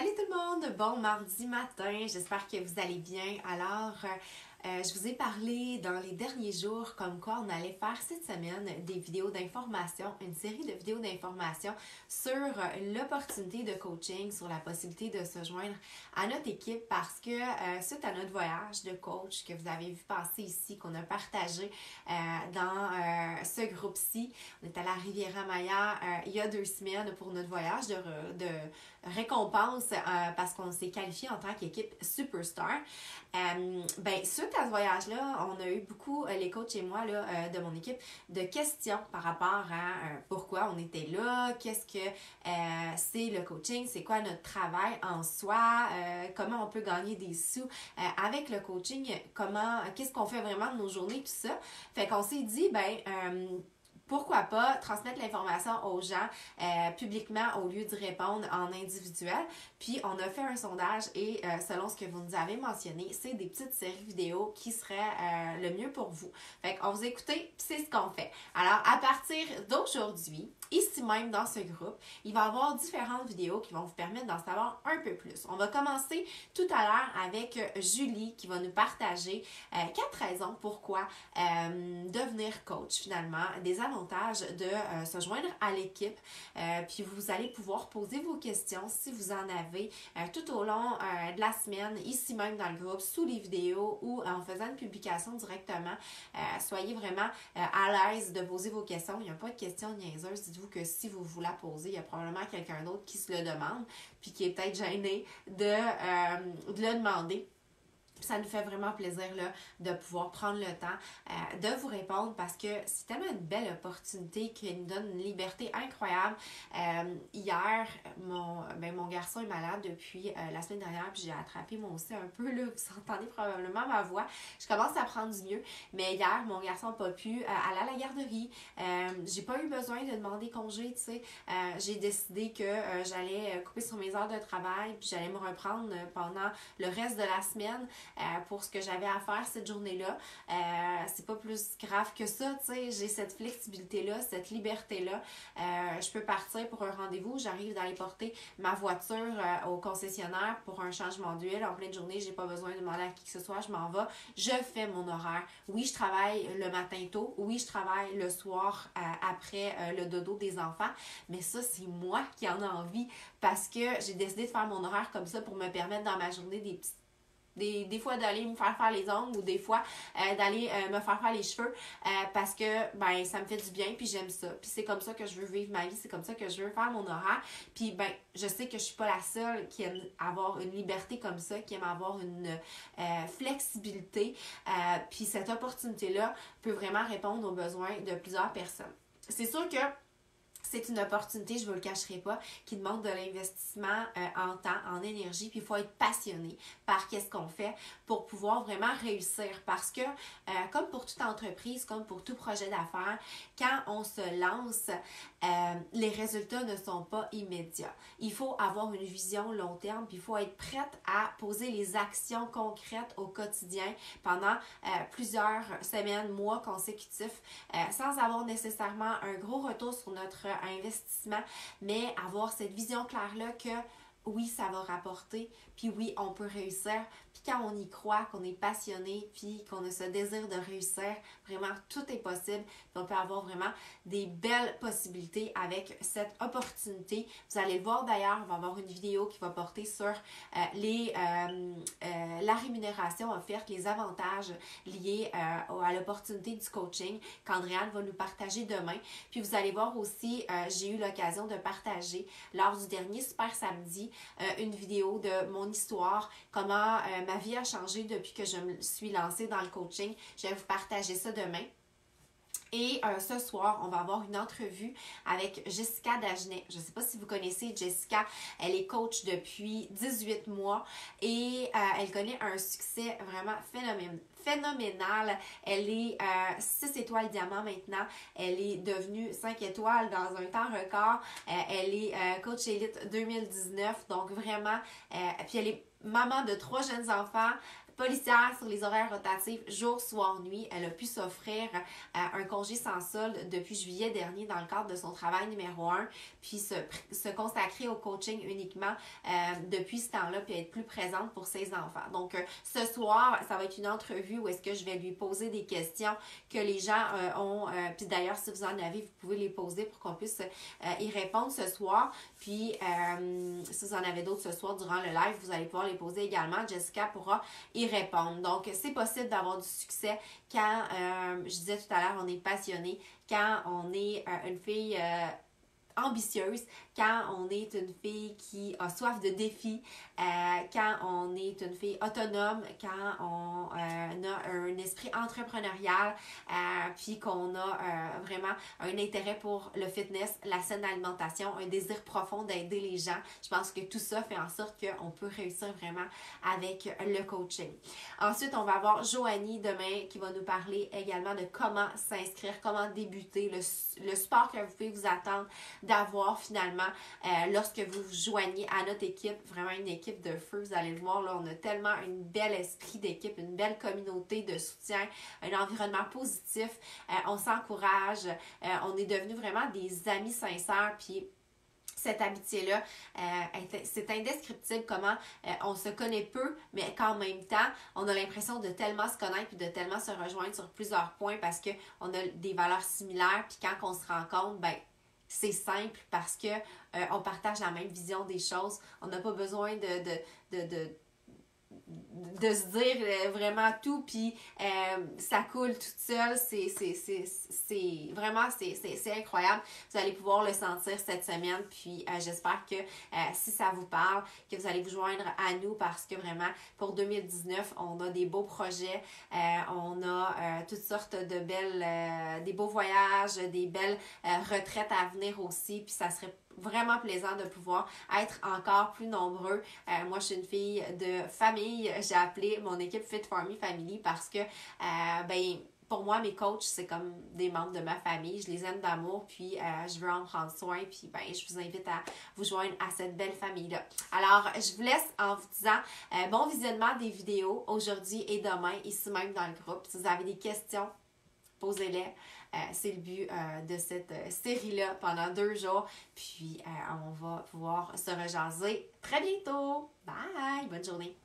Salut tout le monde, bon mardi matin, j'espère que vous allez bien. Alors, je vous ai parlé dans les derniers jours comme quoi on allait faire cette semaine des vidéos d'information, une série de vidéos d'information sur l'opportunité de coaching, sur la possibilité de se joindre à notre équipe parce que suite à notre voyage de coach que vous avez vu passer ici, qu'on a partagé dans ce groupe-ci, on est allé à Riviera-Maya il y a 2 semaines pour notre voyage de récompense parce qu'on s'est qualifié en tant qu'équipe Superstar. Suite à ce voyage-là, on a eu beaucoup, les coachs et moi là, de mon équipe, de questions par rapport à pourquoi on était là, qu'est-ce que c'est le coaching, c'est quoi notre travail en soi, comment on peut gagner des sous avec le coaching, qu'est-ce qu'on fait vraiment de nos journées, tout ça. Fait qu'on s'est dit, pourquoi pas transmettre l'information aux gens publiquement au lieu de répondre en individuel. Puis on a fait un sondage et selon ce que vous nous avez mentionné, c'est des petites séries vidéo qui seraient le mieux pour vous. Fait qu'on vous écoutez, puis c'est ce qu'on fait. Alors à partir d'aujourd'hui, ici même dans ce groupe, il va y avoir différentes vidéos qui vont vous permettre d'en savoir un peu plus. On va commencer tout à l'heure avec Julie qui va nous partager 4 raisons pourquoi devenir coach finalement, des avantages de se joindre à l'équipe. Puis vous allez pouvoir poser vos questions si vous en avez tout au long de la semaine, ici même dans le groupe, sous les vidéos ou en faisant une publication directement. Soyez vraiment à l'aise de poser vos questions. Il n'y a pas de questions niaiseuses. Dites-vous que si vous la posez, il y a probablement quelqu'un d'autre qui se le demande puis qui est peut-être gêné de le demander. Ça nous fait vraiment plaisir là, de pouvoir prendre le temps de vous répondre parce que c'est tellement une belle opportunité qui nous donne une liberté incroyable. Hier, mon garçon est malade depuis la semaine dernière puis j'ai attrapé moi aussi un peu, là, vous entendez probablement ma voix. Je commence à prendre du mieux, mais hier, mon garçon n'a pas pu aller à la garderie. J'ai pas eu besoin de demander congé, tu sais. J'ai décidé que j'allais couper sur mes heures de travail puis j'allais me reprendre pendant le reste de la semaine. Pour ce que j'avais à faire cette journée-là. C'est pas plus grave que ça, tu sais, j'ai cette flexibilité-là, cette liberté-là. Je peux partir pour un rendez-vous, j'arrive d'aller porter ma voiture au concessionnaire pour un changement d'huile en pleine journée, j'ai pas besoin de demander à qui que ce soit, je m'en vais, je fais mon horaire. Oui, je travaille le matin tôt, oui, je travaille le soir après le dodo des enfants, mais ça, c'est moi qui en ai envie parce que j'ai décidé de faire mon horaire comme ça pour me permettre dans ma journée des fois d'aller me faire les ongles ou des fois d'aller me faire les cheveux parce que ça me fait du bien puis j'aime ça. Puis c'est comme ça que je veux vivre ma vie, c'est comme ça que je veux faire mon horaire. Puis je sais que je suis pas la seule qui aime avoir une liberté comme ça, qui aime avoir une flexibilité. Puis cette opportunité-là peut vraiment répondre aux besoins de plusieurs personnes. C'est sûr que c'est une opportunité, je ne vous le cacherai pas, qui demande de l'investissement en temps, en énergie, puis il faut être passionné par qu'est-ce qu'on fait pour pouvoir vraiment réussir. Parce que, comme pour toute entreprise, comme pour tout projet d'affaires, quand on se lance, les résultats ne sont pas immédiats. Il faut avoir une vision long terme, puis il faut être prête à poser les actions concrètes au quotidien pendant plusieurs semaines, mois consécutifs, sans avoir nécessairement un gros retour sur notre investissement, mais avoir cette vision claire-là que oui, ça va rapporter, puis oui, on peut réussir. Puis quand on y croit, qu'on est passionné, puis qu'on a ce désir de réussir, vraiment, tout est possible. Puis on peut avoir vraiment des belles possibilités avec cette opportunité. Vous allez le voir d'ailleurs, on va avoir une vidéo qui va porter sur la rémunération offerte, les avantages liés à l'opportunité du coaching qu'Andréane va nous partager demain. Puis vous allez voir aussi, j'ai eu l'occasion de partager lors du dernier Super Samedi une vidéo de mon histoire, comment ma vie a changé depuis que je me suis lancée dans le coaching. Je vais vous partager ça demain. Et ce soir, on va avoir une entrevue avec Jessica Dagenet. Je ne sais pas si vous connaissez Jessica. Elle est coach depuis 18 mois et elle connaît un succès vraiment phénoménal. Elle est 6 étoiles diamant maintenant. Elle est devenue 5 étoiles dans un temps record. Elle est coach élite 2019. Donc vraiment, puis elle est maman de 3 jeunes enfants. policière sur les horaires rotatifs jour, soir, nuit. Elle a pu s'offrir un congé sans solde depuis juillet dernier dans le cadre de son travail numéro 1, puis se consacrer au coaching uniquement depuis ce temps-là, puis être plus présente pour ses enfants. Donc, ce soir, ça va être une entrevue où est-ce que je vais lui poser des questions que les gens ont, puis d'ailleurs, si vous en avez, vous pouvez les poser pour qu'on puisse y répondre ce soir. Puis, si vous en avez d'autres ce soir durant le live, vous allez pouvoir les poser également. Jessica pourra y répondre. Donc, c'est possible d'avoir du succès quand, je disais tout à l'heure, on est passionné, quand on est une fille ambitieuse, quand on est une fille qui a soif de défis, quand on est une fille autonome, quand on a un esprit entrepreneurial, puis qu'on a vraiment un intérêt pour le fitness, la saine alimentation, un désir profond d'aider les gens. Je pense que tout ça fait en sorte qu'on peut réussir vraiment avec le coaching. Ensuite, on va avoir Joanie demain qui va nous parler également de comment s'inscrire, comment débuter, le support que vous pouvez vous attendre d'avoir finalement lorsque vous vous joignez à notre équipe, vraiment une équipe de feu. Vous allez le voir, là, on a tellement un bel esprit d'équipe, une belle communauté de soutien, un environnement positif, on s'encourage, on est devenus vraiment des amis sincères, puis cette amitié-là, c'est indescriptible comment on se connaît peu, mais qu'en même temps, on a l'impression de tellement se connaître et de tellement se rejoindre sur plusieurs points parce qu'on a des valeurs similaires, puis quand on se rencontre, ben c'est simple parce que on partage la même vision des choses. On n'a pas besoin de se dire vraiment tout, puis ça coule toute seule. C'est vraiment, c'est incroyable. Vous allez pouvoir le sentir cette semaine, puis j'espère que si ça vous parle, que vous allez vous joindre à nous parce que vraiment, pour 2019, on a des beaux projets, on a toutes sortes de belles, des beaux voyages, des belles retraites à venir aussi, puis ça serait vraiment plaisant de pouvoir être encore plus nombreux. Moi, je suis une fille de famille. J'ai appelé mon équipe Fit For Me Family parce que, pour moi, mes coachs, c'est comme des membres de ma famille. Je les aime d'amour, puis je veux en prendre soin. Puis, je vous invite à vous joindre à cette belle famille-là. Alors, je vous laisse en vous disant bon visionnement des vidéos aujourd'hui et demain, ici même dans le groupe. Si vous avez des questions, posez-les. C'est le but de cette série-là pendant 2 jours. Puis, on va pouvoir se rejaser très bientôt. Bye! Bonne journée!